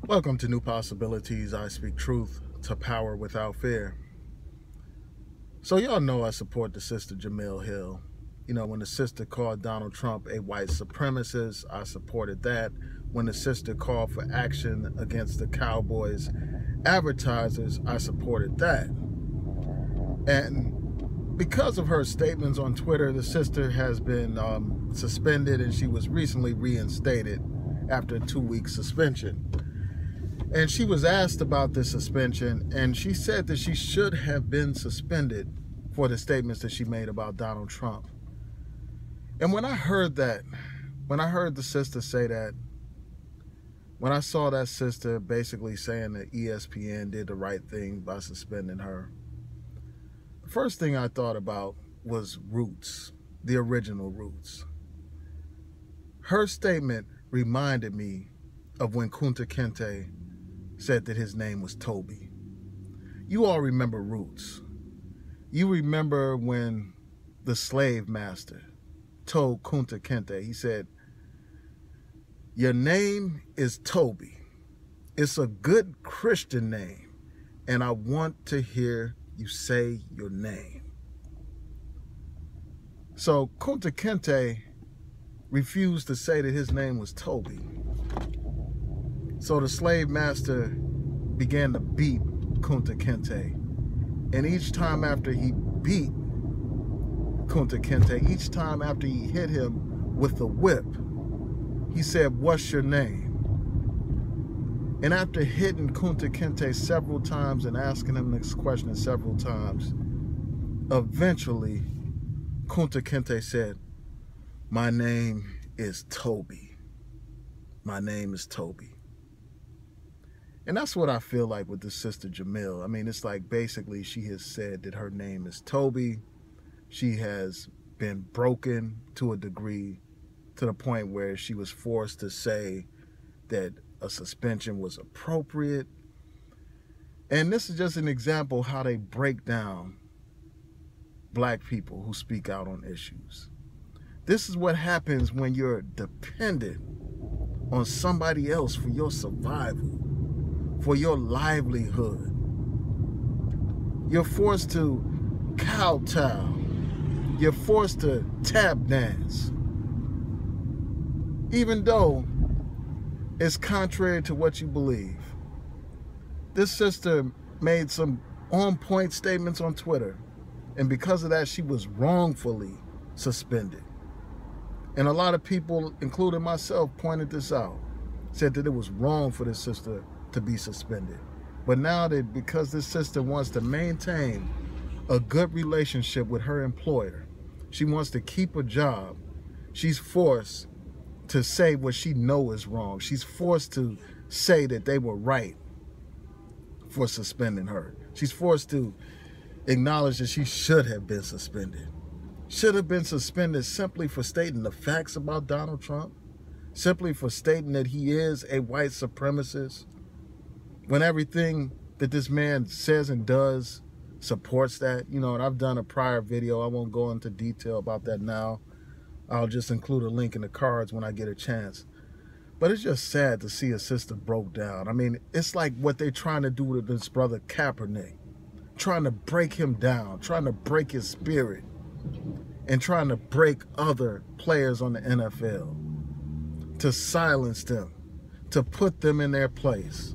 Welcome to New Possibilities. I speak truth to power without fear. So y'all know I support the sister Jemele Hill. You know, when the sister called Donald Trump a white supremacist, I supported that. When the sister called for action against the Cowboys advertisers, I supported that. And because of her statements on Twitter, the sister has been suspended, and she was recently reinstated after a 2-week suspension. And she was asked about this suspension, and she said that she should have been suspended for the statements that she made about Donald Trump. And when I heard that, when I heard the sister say that, when I saw that sister basically saying that ESPN did the right thing by suspending her, the first thing I thought about was Roots, the original Roots. Her statement reminded me of when Kunta Kinte said that his name was Toby. You all remember Roots. You remember when the slave master told Kunta Kinte, he said, "Your name is Toby. It's a good Christian name, and I want to hear you say your name." So Kunta Kinte refused to say that his name was Toby. So the slave master began to beat Kunta Kinte. And each time after he beat Kunta Kinte, each time after he hit him with the whip, he said, "What's your name?" And after hitting Kunta Kinte several times and asking him this question several times, eventually Kunta Kinte said, "My name is Toby. My name is Toby." And that's what I feel like with this sister Jemele. I mean, it's like basically she has said that her name is Toby. She has been broken to a degree, to the point where she was forced to say that a suspension was appropriate. And this is just an example how they break down black people who speak out on issues. This is what happens when you're dependent on somebody else for your survival, for your livelihood. You're forced to kowtow. You're forced to tap dance. Even though it's contrary to what you believe. This sister made some on-point statements on Twitter, and because of that, she was wrongfully suspended. And a lot of people, including myself, pointed this out, said that it was wrong for this sister to be suspended. But now that because this sister wants to maintain a good relationship with her employer, she wants to keep a job, she's forced to say what she knows is wrong. She's forced to say that they were right for suspending her. She's forced to acknowledge that she should have been suspended. Should have been suspended simply for stating the facts about Donald Trump, simply for stating that he is a white supremacist, when everything that this man says and does supports that. You know, and I've done a prior video. I won't go into detail about that now. I'll just include a link in the cards when I get a chance. But it's just sad to see a sister broke down. I mean, it's like what they're trying to do with this brother Kaepernick, trying to break him down, trying to break his spirit, and trying to break other players on the NFL, to silence them, to put them in their place.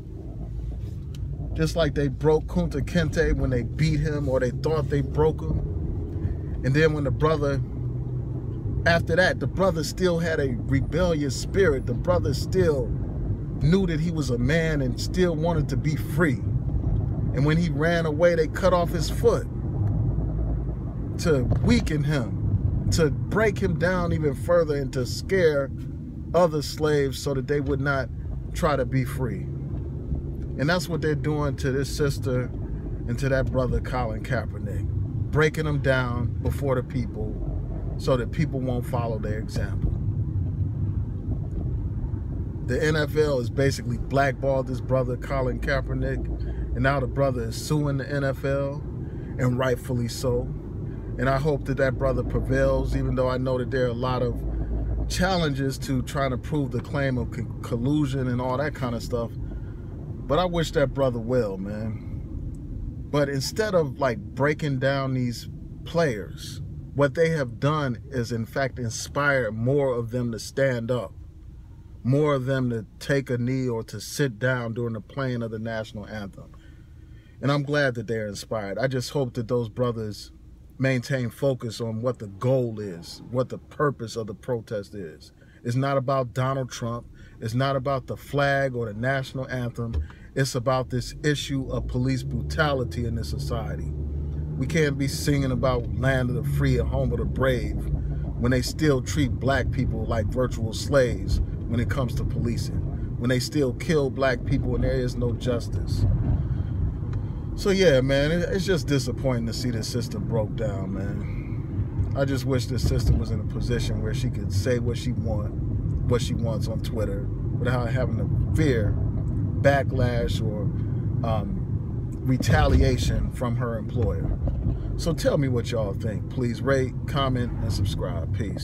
Just like they broke Kunta Kinte when they beat him, or they thought they broke him. And then when the brother, after that, the brother still had a rebellious spirit. The brother still knew that he was a man and still wanted to be free. And when he ran away, they cut off his foot to weaken him, to break him down even further, and to scare other slaves so that they would not try to be free. And that's what they're doing to this sister and to that brother Colin Kaepernick, breaking them down before the people so that people won't follow their example. The NFL has basically blackballed this brother Colin Kaepernick, and now the brother is suing the NFL, and rightfully so. And I hope that that brother prevails, even though I know that there are a lot of challenges to trying to prove the claim of collusion and all that kind of stuff. But I wish that brother well, man. But instead of like breaking down these players, what they have done is in fact inspire more of them to stand up, more of them to take a knee or to sit down during the playing of the national anthem. And I'm glad that they're inspired. I just hope that those brothers maintain focus on what the goal is, what the purpose of the protest is. It's not about Donald Trump. It's not about the flag or the national anthem. It's about this issue of police brutality in this society. We can't be singing about land of the free and home of the brave when they still treat black people like virtual slaves when it comes to policing, when they still kill black people and there is no justice. So yeah, man, it's just disappointing to see this system broke down, man. I just wish this system was in a position where she could say what she wants on Twitter without having to fear backlash or retaliation from her employer. So tell me what y'all think. Please rate, comment, and subscribe. Peace.